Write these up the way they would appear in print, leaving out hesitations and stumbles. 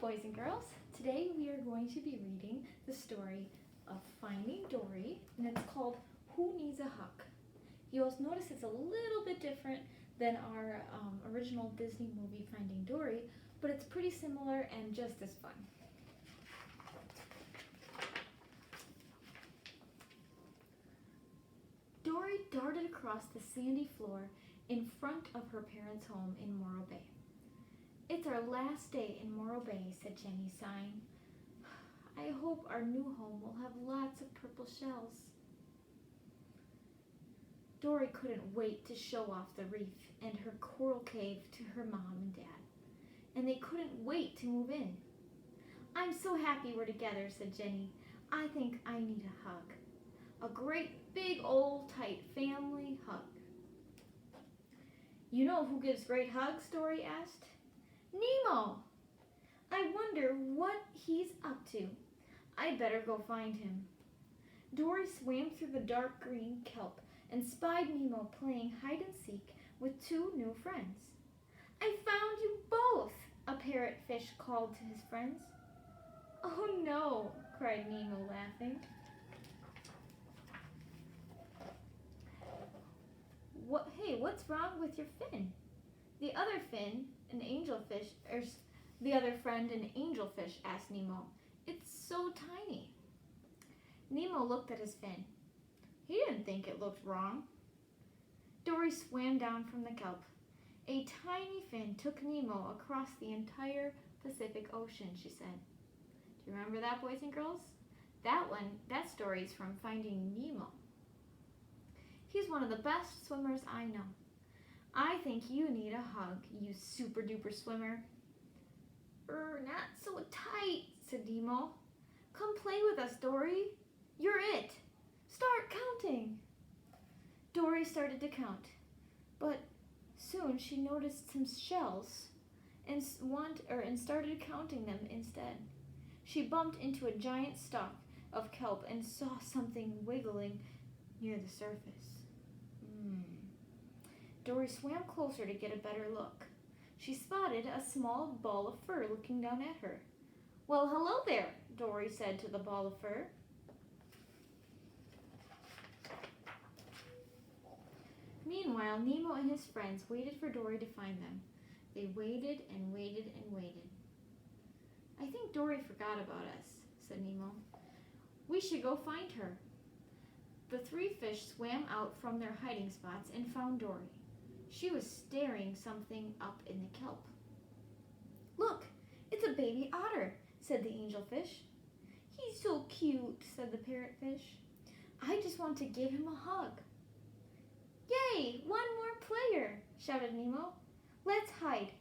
boys and girls. Today we are going to be reading the story of Finding Dory, and it's called Who Needs a Hug? You'll notice it's a little bit different than our original Disney movie Finding Dory, but it's pretty similar and just as fun. Dory darted across the sandy floor in front of her parents' home in Morro Bay. "It's our last day in Morro Bay," said Jenny, sighing. "I hope our new home will have lots of purple shells." Dory couldn't wait to show off the reef and her coral cave to her mom and dad, and they couldn't wait to move in. "I'm so happy we're together," said Jenny. "I think I need a hug. A great big old tight family hug." "You know who gives great hugs?" Dory asked. "Nemo! I wonder what he's up to. I'd better go find him." Dory swam through the dark green kelp and spied Nemo playing hide and seek with two new friends. "I found you both," a parrotfish called to his friends. "Oh no," cried Nemo, laughing. What's wrong with your fin?" The other friend, an angelfish, asked Nemo. "It's so tiny." Nemo looked at his fin. He didn't think it looked wrong. Dory swam down from the kelp. "A tiny fin took Nemo across the entire Pacific Ocean," she said. Do you remember that, boys and girls? That story is from Finding Nemo. "He's one of the best swimmers I know. I think you need a hug, you super duper swimmer." Not so tight," said Nemo. "Come play with us, Dory. You're it. Start counting." Dory started to count, but soon she noticed some shells and started counting them instead. She bumped into a giant stalk of kelp and saw something wiggling near the surface. Dory swam closer to get a better look. She spotted a small ball of fur looking down at her. "Well, hello there," Dory said to the ball of fur. Meanwhile, Nemo and his friends waited for Dory to find them. They waited and waited and waited. "I think Dory forgot about us," said Nemo. "We should go find her." The three fish swam out from their hiding spots and found Dory. She was staring something up in the kelp. "Look, it's a baby otter," said the angelfish. "He's so cute," said the parrotfish. "I just want to give him a hug." "Yay, one more player," shouted Nemo. "Let's hide.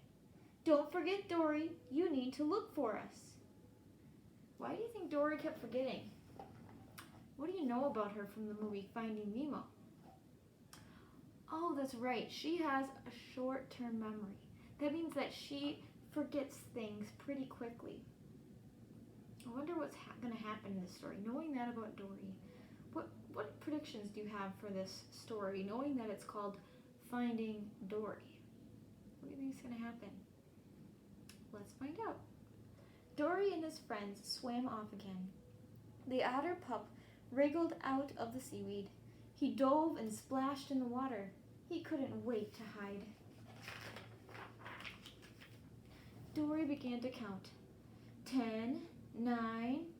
Don't forget, Dory, you need to look for us." Why do you think Dory kept forgetting? What do you know about her from the movie Finding Nemo? Oh, that's right. She has a short-term memory. That means that she forgets things pretty quickly. I wonder what's going to happen in this story. Knowing that about Dory, what predictions do you have for this story, knowing that it's called Finding Dory? What do you think is going to happen? Let's find out. Dory and his friends swam off again. The otter pup wriggled out of the seaweed. He dove and splashed in the water. He couldn't wait to hide. Dory began to count. 10, 9,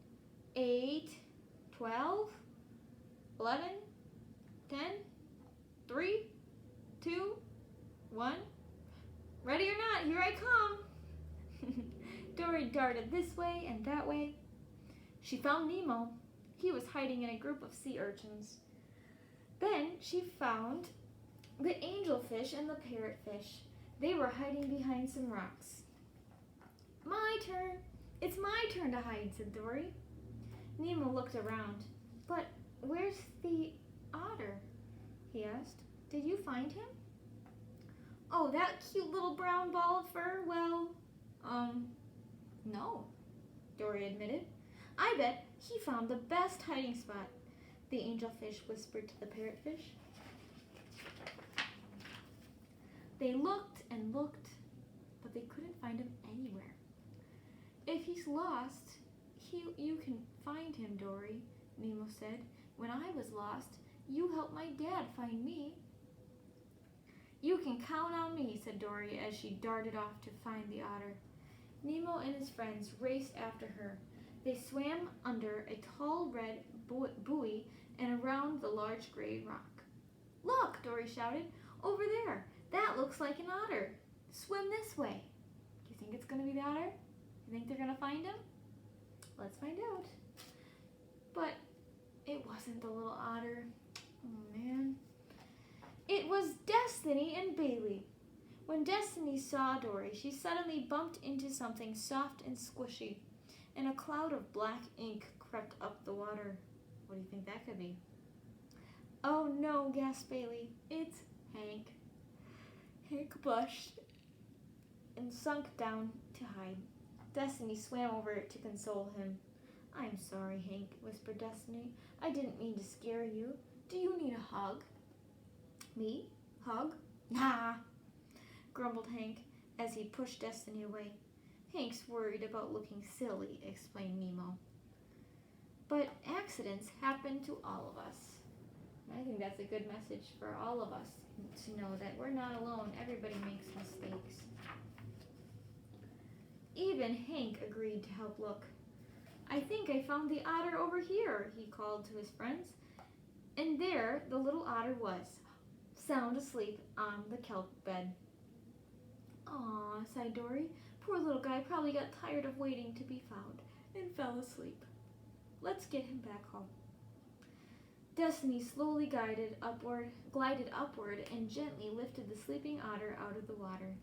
8, 12, 11, 10, 3, 2, 1. "Ready or not, here I come." Dory darted this way and that way. She found Nemo. He was hiding in a group of sea urchins. Then she found the angelfish and the parrotfish. They were hiding behind some rocks. "My turn. It's my turn to hide," said Dory. Nemo looked around. "But where's the otter?" he asked. "Did you find him?" "Oh, that cute little brown ball of fur? Well, no," Dory admitted. "I bet he found the best hiding spot," the angelfish whispered to the parrotfish. They looked and looked, but they couldn't find him anywhere. If he's lost, you can find him, Dory, Nemo said. When I was lost, you helped my dad find me. You can count on me, said Dory as she darted off to find the otter. Nemo and his friends raced after her. They swam under a tall red buoy and around the large gray rock. Look, Dory shouted, over there. That looks like an otter. Swim this way. Do you think it's going to be the otter? You think they're going to find him? Let's find out. But it wasn't the little otter. Oh, man. It was Destiny and Bailey. When Destiny saw Dory, she suddenly bumped into something soft and squishy, and a cloud of black ink crept up the water. What do you think that could be? Oh no, gasped Bailey. It's Hank. Hank blushed and sunk down to hide. Destiny swam over to console him. I'm sorry, Hank, whispered Destiny. I didn't mean to scare you. Do you need a hug? Me? Hug? Nah, grumbled Hank as he pushed Destiny away. Hank's worried about looking silly, explained Nemo. But accidents happen to all of us. I think that's a good message for all of us to know that we're not alone. Everybody makes mistakes. Even Hank agreed to help look. I think I found the otter over here, he called to his friends. And there the little otter was, sound asleep on the kelp bed. Aw, sighed Dory. Poor little guy probably got tired of waiting to be found and fell asleep. Let's get him back home. Destiny slowly glided upward and gently lifted the sleeping otter out of the water.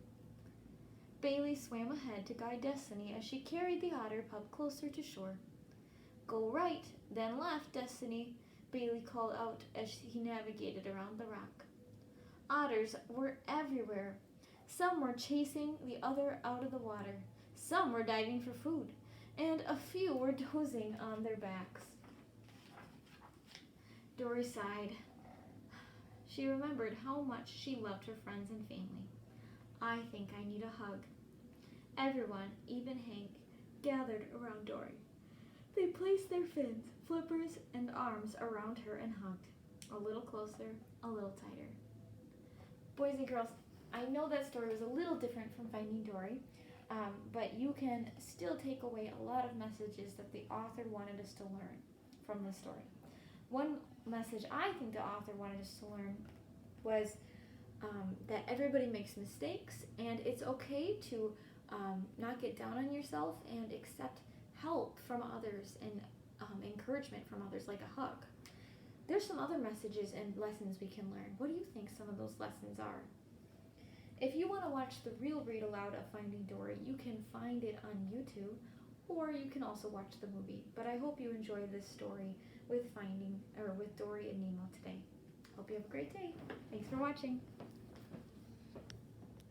Bailey swam ahead to guide Destiny as she carried the otter pup closer to shore. Go right, then left, Destiny, Bailey called out as he navigated around the rock. Otters were everywhere. Some were chasing the other out of the water. Some were diving for food, and a few were dozing on their backs. Dory sighed. She remembered how much she loved her friends and family. I think I need a hug. Everyone, even Hank, gathered around Dory. They placed their fins, flippers, and arms around her and hugged. A little closer, a little tighter. Boys and girls, I know that story was a little different from Finding Dory, but you can still take away a lot of messages that the author wanted us to learn from this story. One message I think the author wanted us to learn was that everybody makes mistakes, and it's okay to not get down on yourself and accept help from others and encouragement from others, like a hug. There's some other messages and lessons we can learn. What do you think some of those lessons are? If you want to watch the real read-aloud of Finding Dory, you can find it on YouTube, or you can also watch the movie. But I hope you enjoy this story with Dory and Nemo today. Hope you have a great day. Thanks for watching.